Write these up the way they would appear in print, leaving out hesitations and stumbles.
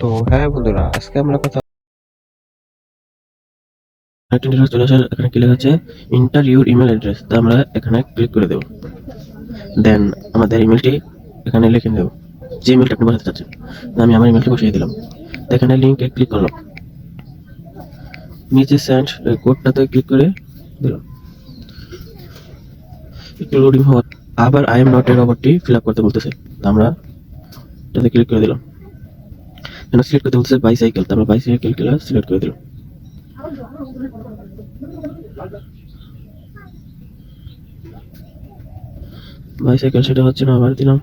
তো হ্যাঁ বন্ধুরা, আজকে আমরা কথা একটা ডিটেলস চলে আসার এখানে কি লেখা আছে এন্টার ইউর ইমেল অ্যাড্রেস, তো আমরা এখানে ক্লিক করে দেব। দেন আমাদের ইমেলটি এখানে লিখে দেব, যে ইমেলটা আপনি বসাতে চাচ্ছেন। তো আমি আমার ইমেলটি বসিয়ে দিলাম। তো এখানে লিঙ্কে ক্লিক করলাম, নিচে সেন্ড কোডটাতে ক্লিক করে দিলাম। একটু লোডিং হওয়ার আবার আই এম নট এ রবটটি ফিল আপ করতে বলতেছে। তো আমরা এটাতে ক্লিক করে দিলাম। এখানে সিলেক্ট করতে বলতেছে বাইসাইকেল, তো আমরা বাইসাইকেলটা সিলেক্ট করে দিলাম। বাইসাইকেল সেটা হচ্ছে না, আবার দিলাম।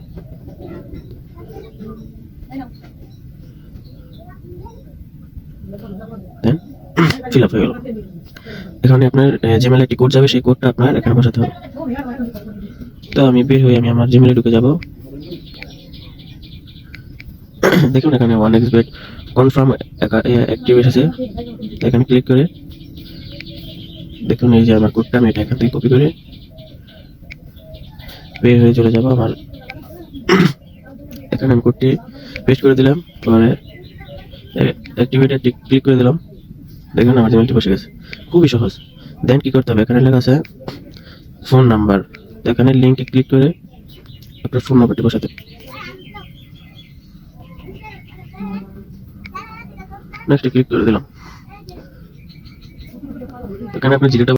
দেন ফিল আপ হয়ে গেল। এখানে আপনার জিমেলে একটি কোড যাবে, সেই কোডটা আপনার এখানে বসাতে হবে। তো আমি বের হয়ে আমি আমার জিমেলে ঢুকে যাব। দেখুন এখানে 1xbet কনফার্ম অ্যাক্টিভ এসেছে। এখানে ক্লিক করে দেখুন এই যে আমার কোডটা, আমি এটা এখান থেকে কপি করে বের হয়ে চলে যাব। আমার এখানে আমি কোডটি পেস্ট করে দিলাম, পরে অ্যাক্টিভেটে ক্লিক করে দিলাম। দেখুন আমার জিমেলটি বসে গেছে, খুবই সহজ। দেন কি করতে হবে, এখানে লেখা আছে ফোন নাম্বার, তো এখানে লিঙ্কে ক্লিক করে আপনার ফোন নাম্বারটি বসাতে। নেক্সট ক্লিক করে দিলাম। এখানে আপনি যেটা